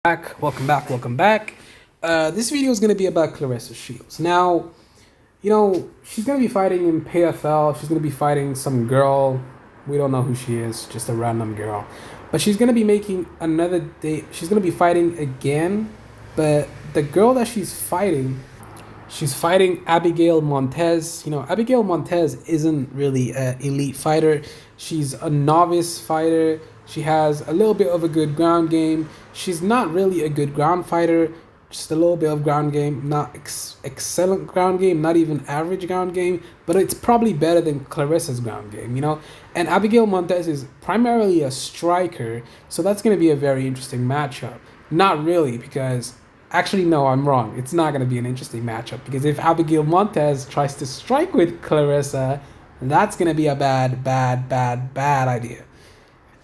Welcome back. This video is going to be about Claressa Shields. Now, she's going to be fighting in PFL. She's going to be fighting some girl. We don't know who she is, just a random girl. But she's going to be making another day. She's going to be fighting again. But the girl that she's fighting Abigail Montez. Abigail Montez isn't really an elite fighter. She's a novice fighter. She has a little bit of a good ground game. She's not really a good ground fighter, just a little bit of ground game, not excellent ground game, not even average ground game, but it's probably better than Claressa's ground game, And Abigail Montez is primarily a striker, so that's going to be a very interesting matchup. Not really, because actually, no, I'm wrong. It's not going to be an interesting matchup, because if Abigail Montez tries to strike with Claressa, that's going to be a bad idea.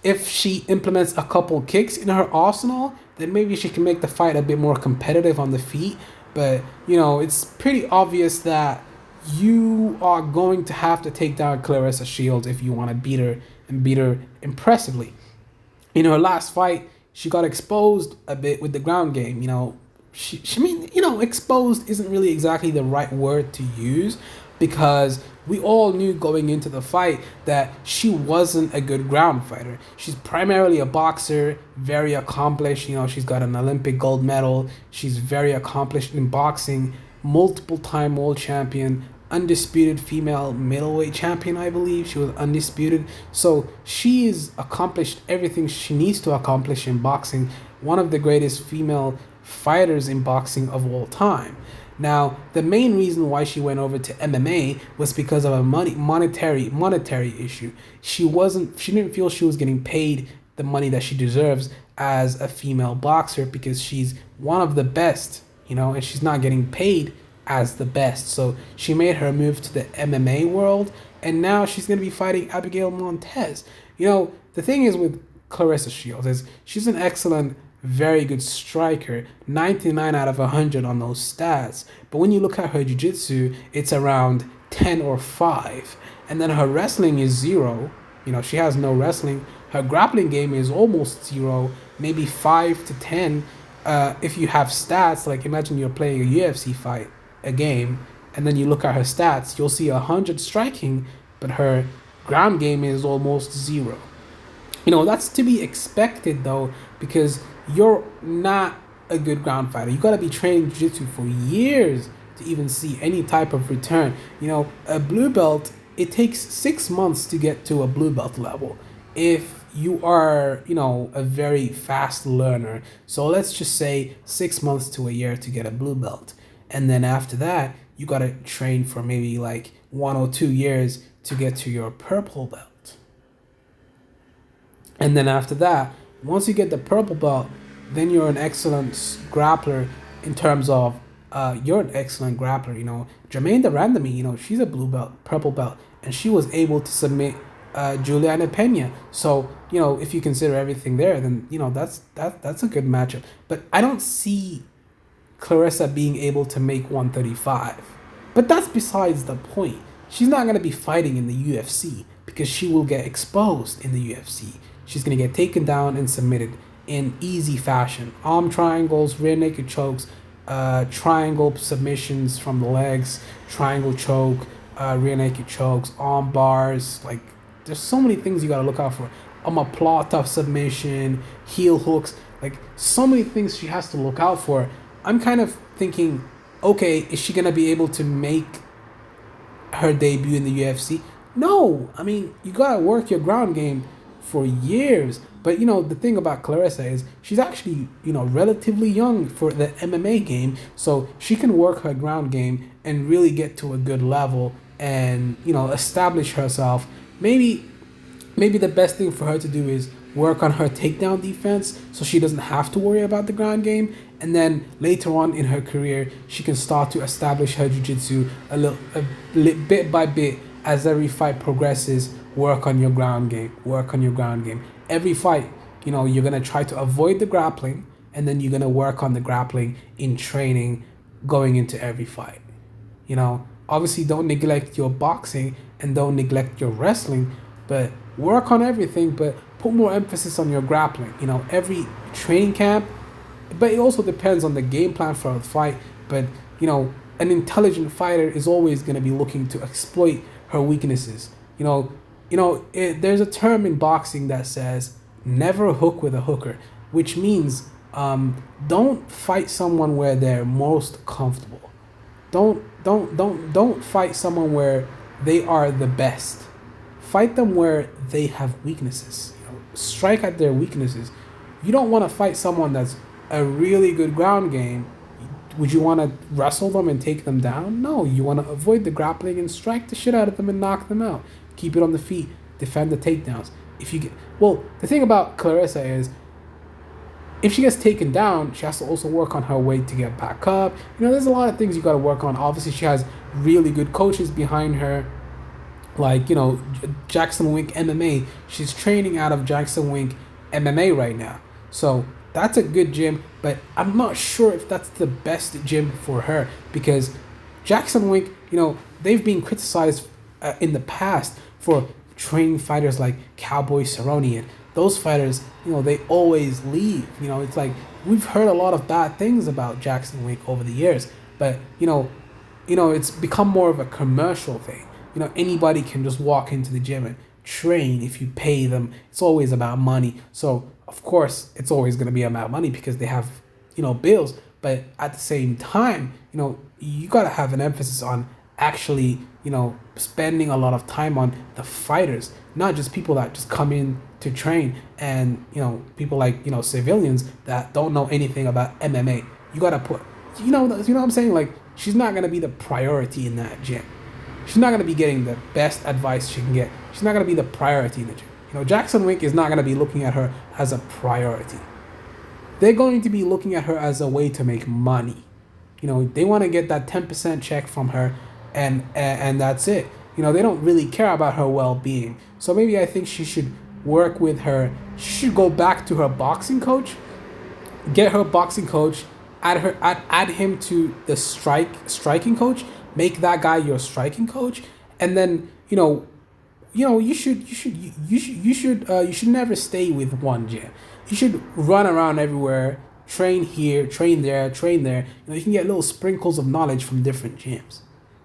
If she implements a couple kicks in her arsenal, then maybe she can make the fight a bit more competitive on the feet. But, it's pretty obvious that you are going to have to take down Claressa Shields if you want to beat her and beat her impressively. In her last fight, she got exposed a bit with the ground game. Exposed isn't really exactly the right word to use, because we all knew going into the fight that she wasn't a good ground fighter. She's primarily a boxer, very accomplished. She's got an Olympic gold medal. She's very accomplished in boxing, multiple time world champion, undisputed female middleweight champion, I believe. She was undisputed. So she's accomplished everything she needs to accomplish in boxing. One of the greatest female fighters in boxing of all time. Now, the main reason why she went over to MMA was because of a monetary issue. She didn't feel she was getting paid the money that she deserves as a female boxer, because she's one of the best, and she's not getting paid as the best. So she made her move to the MMA world, and now she's going to be fighting Abigail Montez. The thing is with Claressa Shields is she's an excellent, very good striker, 99 out of 100 on those stats. But when you look at her jiu-jitsu, it's around 10 or 5. And then her wrestling is 0. She has no wrestling. Her grappling game is almost 0, maybe 5 to 10. If you have stats, like imagine you're playing a UFC fight, a game, and then you look at her stats, you'll see 100 striking, but her ground game is almost 0. That's to be expected, though, because you're not a good ground fighter. You got to be training jiu-jitsu for years to even see any type of return. A blue belt, it takes 6 months to get to a blue belt level if you are, a very fast learner. So let's just say 6 months to a year to get a blue belt. And then after that, you got to train for maybe like 1 or 2 years to get to your purple belt. And then after that, once you get the purple belt, then you're an excellent grappler in terms of you're an excellent grappler. Jermaine the Randomy, she's a blue belt, purple belt, and she was able to submit Juliana Pena. So, if you consider everything there, then that's a good matchup. But I don't see Claressa being able to make 135. But that's besides the point. She's not going to be fighting in the UFC because she will get exposed in the UFC. She's going to get taken down and submitted in easy fashion. Arm triangles, rear naked chokes, triangle submissions from the legs, triangle choke, rear naked chokes, arm bars. Like, there's so many things you got to look out for. Omoplata submission, heel hooks. Like, so many things she has to look out for. I'm kind of thinking, okay, is she going to be able to make her debut in the UFC? No. I mean, you got to work your ground game for years. But the thing about Claressa is she's actually relatively young for the MMA game, so she can work her ground game and really get to a good level and establish herself. Maybe the best thing for her to do is work on her takedown defense so she doesn't have to worry about the ground game, and then later on in her career she can start to establish her jiu-jitsu bit by bit. As every fight progresses, work on your ground game. Every fight, you're going to try to avoid the grappling, and then you're going to work on the grappling in training going into every fight. Obviously don't neglect your boxing and don't neglect your wrestling, but work on everything, but put more emphasis on your grappling. Every training camp, but it also depends on the game plan for the fight. But you know, an intelligent fighter is always going to be looking to exploit her weaknesses. There's a term in boxing that says never hook with a hooker, which means don't fight someone where they're most comfortable. Don't fight someone where they are the best. Fight them where they have weaknesses. Strike at their weaknesses. You don't want to fight someone that's a really good ground game. Would you want to wrestle them and take them down? No, you want to avoid the grappling and strike the shit out of them and knock them out. Keep it on the feet. Defend the takedowns. The thing about Claressa is, if she gets taken down, she has to also work on her weight to get back up. There's a lot of things you got to work on. Obviously, she has really good coaches behind her, like Jackson Wink MMA. She's training out of Jackson Wink MMA right now, so that's a good gym. But I'm not sure if that's the best gym for her, because Jackson Wink, they've been criticized in the past for training fighters like Cowboy Cerrone, and those fighters, they always leave. It's like we've heard a lot of bad things about Jackson Wink over the years, but it's become more of a commercial thing. Anybody can just walk into the gym and train if you pay them. It's always about money. So of course it's always going to be about money because they have bills. But at the same time, you got to have an emphasis on actually spending a lot of time on the fighters, not just people that just come in to train, and people like civilians that don't know anything about MMA. You got to put what I'm saying, like, she's not going to be the priority in that gym. She's not going to be getting the best advice she can get. She's not going to be the priority in the gym. Jackson Wink is not going to be looking at her as a priority. They're going to be looking at her as a way to make money. They want to get that 10% check from her, and that's it. They don't really care about her well-being. So maybe I think she should work with her. She should go back to her boxing coach, get her boxing coach, add him to the striking coach, make that guy your striking coach, and then you should never stay with one gym. You should run around everywhere, train here, train there, train there. You can get little sprinkles of knowledge from different gyms.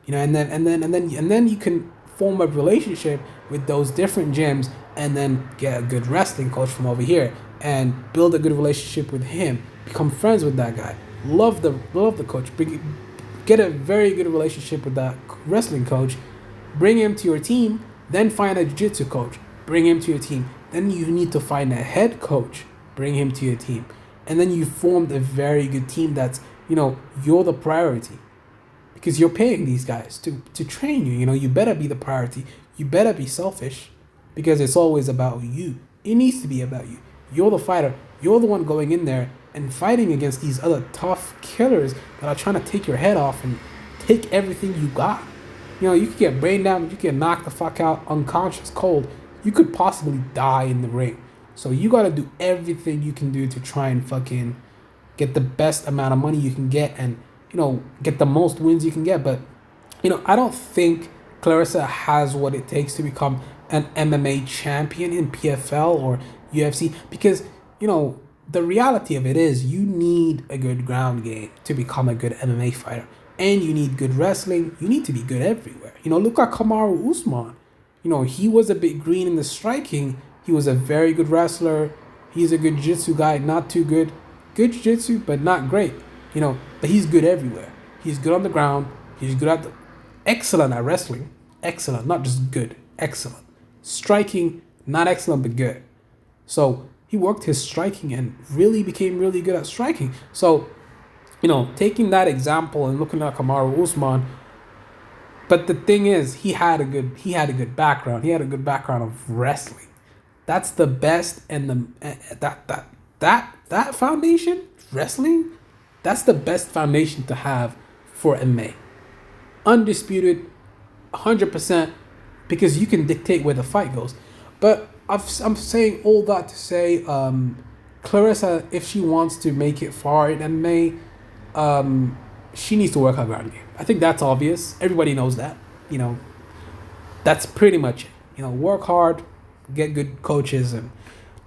And then you can form a relationship with those different gyms, and then get a good wrestling coach from over here and build a good relationship with him. Become friends with that guy. Love the coach. Get a very good relationship with that wrestling coach. Bring him to your team. Then find a jiu-jitsu coach. Bring him to your team. Then you need to find a head coach. Bring him to your team. And then you formed a very good team that's, you're the priority. Because you're paying these guys to train you. You better be the priority. You better be selfish, because it's always about you. It needs to be about you. You're the fighter. You're the one going in there and fighting against these other tough killers that are trying to take your head off and take everything you got. You could get brain damage. You get knocked the fuck out, unconscious, cold. You could possibly die in the ring. So you got to do everything you can do to try and fucking get the best amount of money you can get, and get the most wins you can get. But I don't think Claressa has what it takes to become an MMA champion in PFL or UFC, because the reality of it is you need a good ground game to become a good MMA fighter, and you need good wrestling. You need to be good everywhere. Look at Kamaru Usman. He was a bit green in the striking. He was a very good wrestler. He's a good jiu-jitsu guy, not too good. Good jiu-jitsu, but not great. But he's good everywhere. He's good on the ground. He's good at excellent at wrestling. Excellent, not just good. Excellent. Striking, not excellent, but good. So he worked his striking and really became really good at striking. So, taking that example and looking at Kamaru Usman, but the thing is, he had a good background. He had a good background of wrestling. That's the best, and that foundation, wrestling, that's the best foundation to have for MMA. Undisputed, 100%, because you can dictate where the fight goes. But I'm saying all that to say, Claressa, if she wants to make it far in MMA, she needs to work her ground game. I think that's obvious. Everybody knows that. That's pretty much it. Work hard, get good coaches, and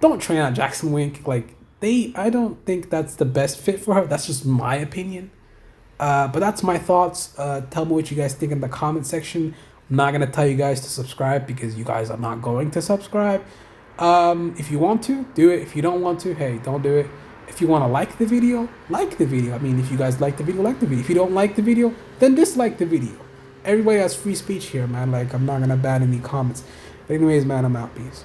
don't train at Jackson Wink. Like, I don't think that's the best fit for her. That's just my opinion. But that's my thoughts. Tell me what you guys think in the comment section. I'm not gonna tell you guys to subscribe because you guys are not going to subscribe. If you want to, do it. If you don't want to, hey, don't do it. If you want to like the video, like the video. I mean, if you guys like the video, like the video. If you don't like the video, then dislike the video. Everybody has free speech here, man. Like, I'm not gonna ban any comments. But anyways, man, I'm out. Peace.